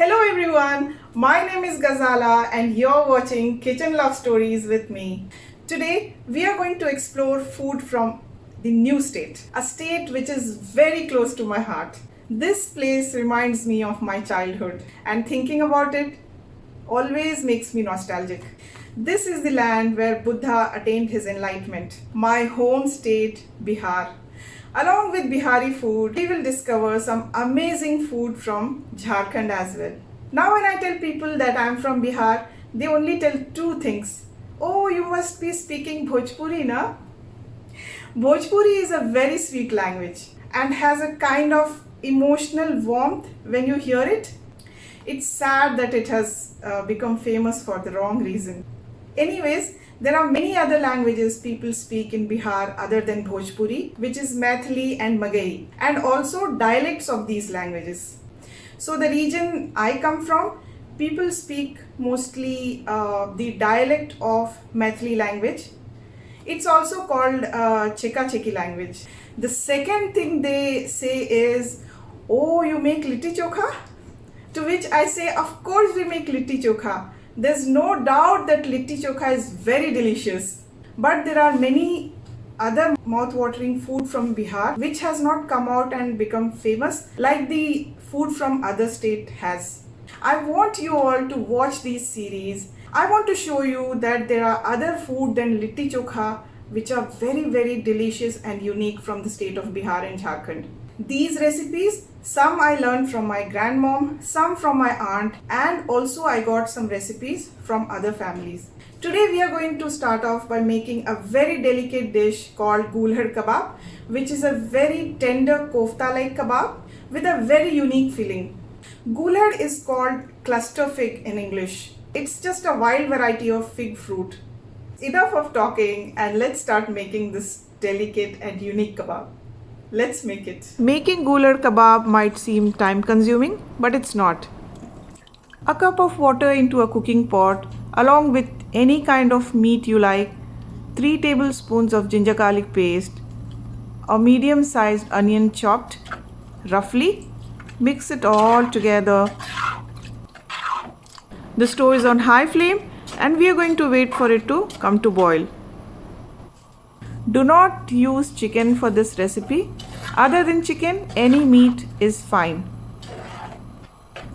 Hello everyone, my name is Ghazala and you're watching Kitchen Love Stories with me. Today we are going to explore food from the new state, a state which is very close to my heart. This place reminds me of my childhood and thinking about it always makes me nostalgic. This is the land where Buddha attained his enlightenment, my home state, Bihar. Along with Bihari food, we will discover some amazing food from Jharkhand as well. Now when I tell people that I am from Bihar, they only tell two things. Oh, you must be speaking Bhojpuri, na? Bhojpuri is a very sweet language and has a kind of emotional warmth when you hear it. It's sad that it has become famous for the wrong reason. Anyways, there are many other languages people speak in Bihar other than Bhojpuri, which is Maithili and Magai, and also dialects of these languages. So the region I come from, people speak mostly the dialect of Maithili language. It's also called Cheka Cheki language. The second thing they say is, oh, you make litti chokha? To which I say, of course we make litti chokha. There's no doubt that litti chokha is very delicious. But there are many other mouth-watering food from Bihar which has not come out and become famous like the food from other state has. I want you all to watch these series. I want to show you that there are other food than litti chokha which are very delicious and unique from the state of Bihar and Jharkhand. These recipes, some I learned from my grandmom, some from my aunt, and also I got some recipes from other families. Today we are going to start off by making a very delicate dish called GULHAD Kabab, which is a very tender kofta-like kebab with a very unique filling. GULHAD is called cluster fig in English. It's just a wild variety of fig fruit. Enough of talking and let's start making this delicate and unique kebab. Let's make it. Making GULHAD kebab might seem time consuming, but it's not. A cup of water into a cooking pot along with any kind of meat you like, 3 tablespoons of ginger garlic paste, a medium sized onion chopped roughly, mix it all together. The stove is on high flame and we are going to wait for it to come to boil. Do not use chicken for this recipe. Other than chicken, any meat is fine.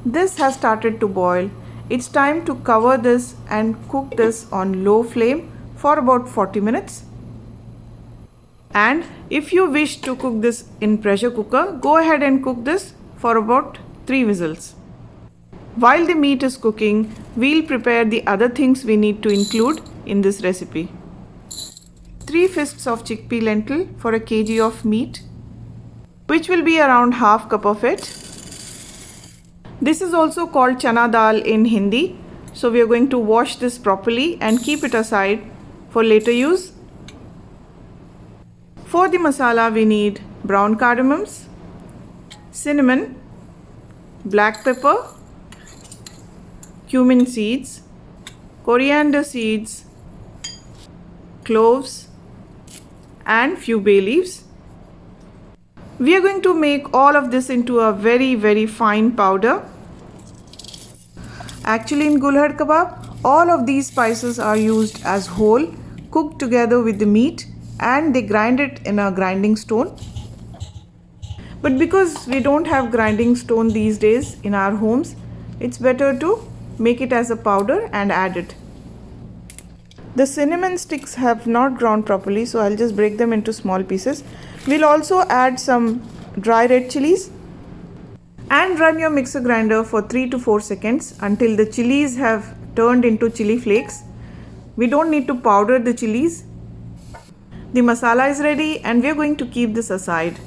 This has started to boil. It's time to cover this and cook this on low flame for about 40 minutes. And if you wish to cook this in pressure cooker, go ahead and cook this for about 3 whistles. While the meat is cooking, we'll prepare the other things we need to include in this recipe. 3 fists of chickpea lentil for a kg of meat, which will be around half cup of it. This is also called chana dal in Hindi, so we are going to wash this properly and keep it aside for later use. For the masala we need brown cardamoms, cinnamon, black pepper, cumin seeds, coriander seeds, cloves and few bay leaves. We are going to make all of this into a very fine powder. Actually in GULHAD kebab, all of these spices are used as whole, cooked together with the meat, and they grind it in a grinding stone. But because we don't have grinding stone these days in our homes, it's better to make it as a powder and add it. The cinnamon sticks have not ground properly, so I'll just break them into small pieces. We'll also add some dry red chilies and run your mixer grinder for 3 to 4 seconds until the chilies have turned into chili flakes. We don't need to powder the chilies. The masala is ready and we're going to keep this aside.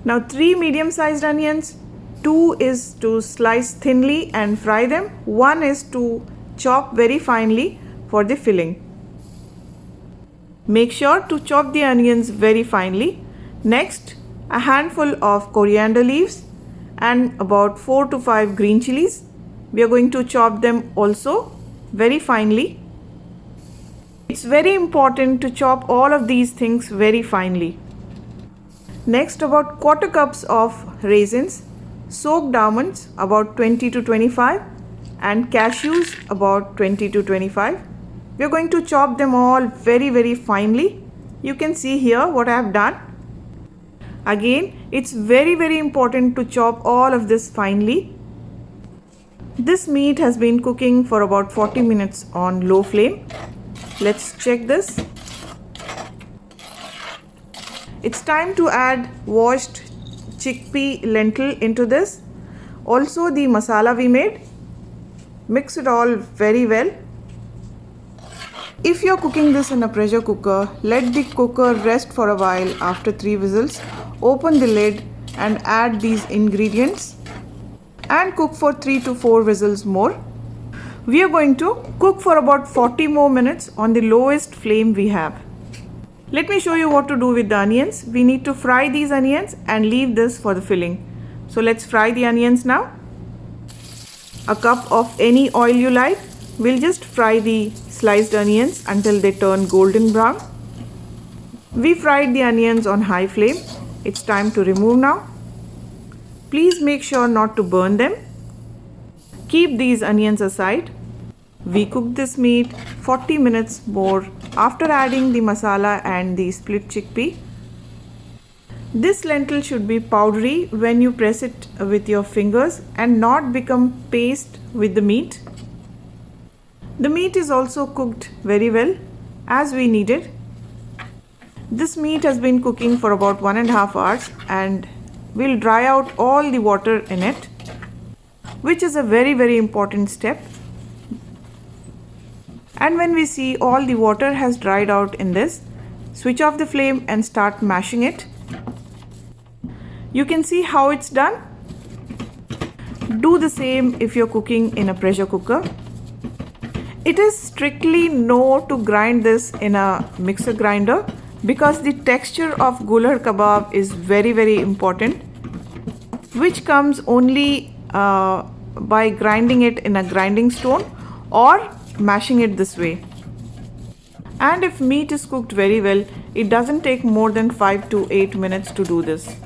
Now 3 medium-sized onions, 2 is to slice thinly and fry them, 1 is to chop very finely for the filling. Make sure to chop the onions very finely. Next, a handful of coriander leaves and about 4 to 5 green chilies. We are going to chop them also very finely. It's very important to chop all of these things very finely. Next, about 1/4 cups of raisins. soaked almonds about 20 to 25, and cashews about 20 to 25. We are going to chop them all very finely. You can see here what I have done. Again, it's very important to chop all of this finely. This meat has been cooking for about 40 minutes on low flame. Let's check this. It's time to add washed chickpea lentil into this. Also the masala we made. Mix it all very well. If you're cooking this in a pressure cooker, let the cooker rest for a while after 3 whistles. Open the lid and add these ingredients and cook for 3 to 4 whistles more. We are going to cook for about 40 more minutes on the lowest flame we have. Let me show you what to do with the onions. We need to fry these onions and leave this for the filling. So let's fry the onions now. A cup of any oil you like. We'll just fry the sliced onions until they turn golden brown. We fried the onions on high flame. It's time to remove now. Please make sure not to burn them. Keep these onions aside. We cook this meat 40 minutes more after adding the masala and the split chickpea. This lentil should be powdery when you press it with your fingers and not become paste with the meat. The meat is also cooked very well as we needed. This meat has been cooking for about 1.5 hours and we'll dry out all the water in it, which is a very important step. And when we see all the water has dried out in this, switch off the flame and start mashing it. You can see how it's done. Do the same if you're cooking in a pressure cooker. It is strictly no to grind this in a mixer grinder because the texture of GULHAD kebab is very important, which comes only by grinding it in a grinding stone or mashing it this way. And if meat is cooked very well, it doesn't take more than 5 to 8 minutes to do this.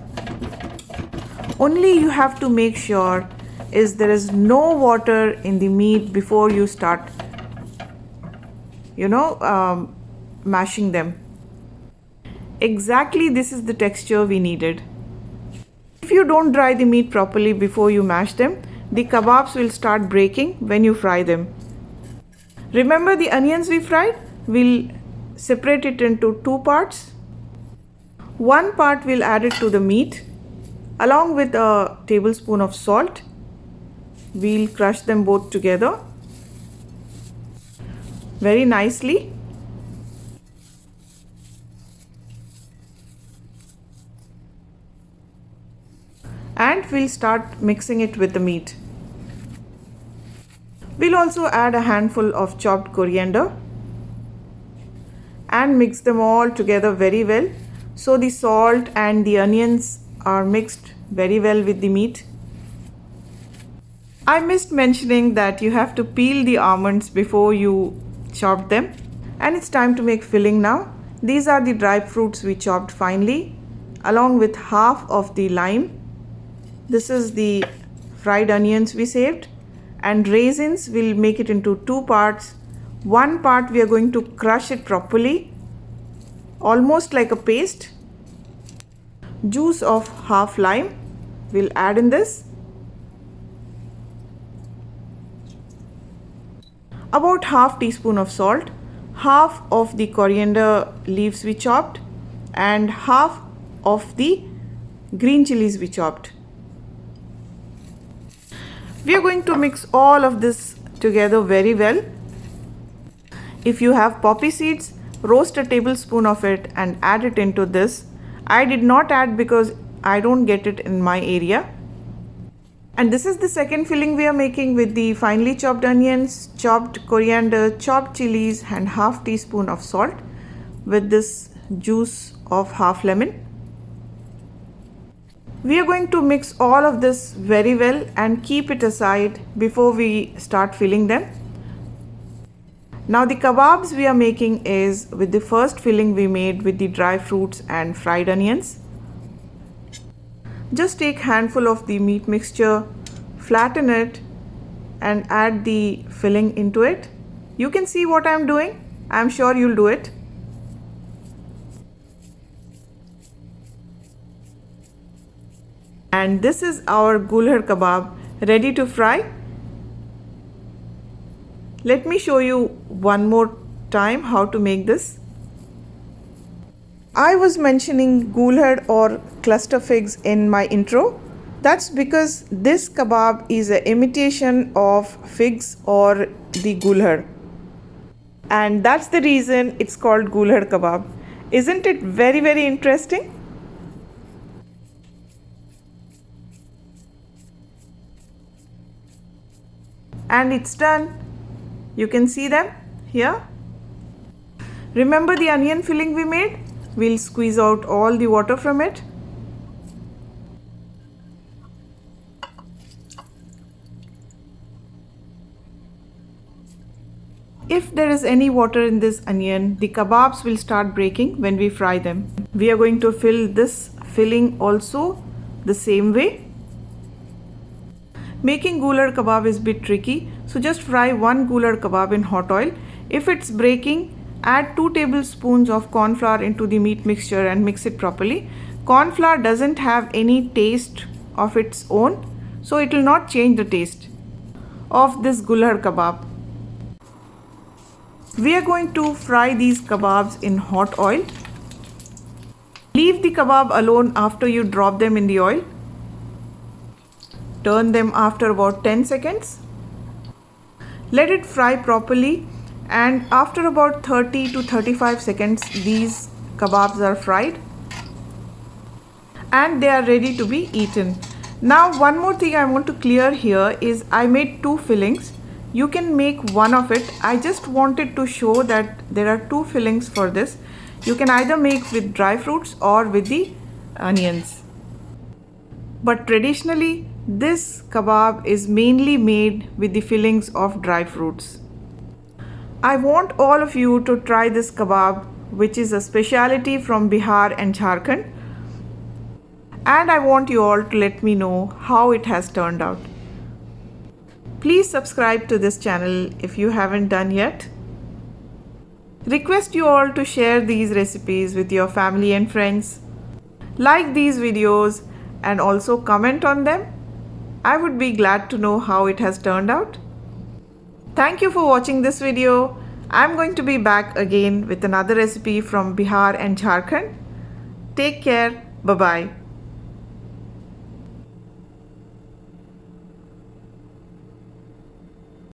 Only you have to make sure is there is no water in the meat before you start mashing them. Exactly, this is the texture we needed. If you don't dry the meat properly before you mash them, the kebabs will start breaking when you fry them. Remember the onions we fried? We'll separate it into 2 parts. One part we'll add it to the meat along with a tablespoon of salt. We'll crush them both together very nicely. And we'll start mixing it with the meat. We'll also add a handful of chopped coriander and mix them all together very well so the salt and the onions are mixed very well with the meat. I missed mentioning that you have to peel the almonds before you chop them. And it's time to make filling now. These are the dry fruits we chopped finely along with half of the lime. This is the fried onions we saved, and raisins we'll make it into 2 parts. One part we are going to crush it properly, almost like a paste. Juice of half lime we'll add in this. About half teaspoon of salt, half of the coriander leaves we chopped, and half of the green chilies we chopped. We are going to mix all of this together very well. If you have poppy seeds, roast a tablespoon of it and add it into this. I did not add because I don't get it in my area. And this is the second filling we are making with the finely chopped onions, chopped coriander, chopped chilies and half teaspoon of salt with this juice of half lemon. We are going to mix all of this very well and keep it aside before we start filling them. Now the kebabs we are making is with the first filling we made with the dry fruits and fried onions. Just take handful of the meat mixture, flatten it and add the filling into it. You can see what I'm doing. I'm sure you'll do it. And this is our gulhad kebab ready to fry. Let me show you one more time how to make this. I was mentioning gulhad or cluster figs in my intro. That's because this kebab is an imitation of figs or the gulhad. And that's the reason it's called gulhad kebab. Isn't it very interesting? And it's done. You can see them here. Remember the onion filling we made? We'll squeeze out all the water from it. If there is any water in this onion, the kebabs will start breaking when we fry them. We are going to fill this filling also the same way. Making gulhad kebab is a bit tricky, so just fry one gulhad kebab in hot oil. If it's breaking, add 2 tablespoons of corn flour into the meat mixture and mix it properly. Corn flour doesn't have any taste of its own, so it will not change the taste of this gulhad kebab. We are going to fry these kebabs in hot oil. Leave the kebab alone after you drop them in the oil. Turn them after about 10 seconds. Let it fry properly, and after about 30 to 35 seconds these kebabs are fried and they are ready to be eaten. Now one more thing I want to clear here is I made 2 fillings. You can make one of it. I just wanted to show that there are 2 fillings for this. You can either make with dry fruits or with the onions. But traditionally, this kebab is mainly made with the fillings of dry fruits. I want all of you to try this kebab, which is a specialty from Bihar and Jharkhand. And I want you all to let me know how it has turned out. Please subscribe to this channel if you haven't done yet. Request you all to share these recipes with your family and friends. Like these videos and also comment on them. I would be glad to know how it has turned out. Thank you for watching this video. I'm going to be back again with another recipe from Bihar and Jharkhand. Take care. Bye-bye.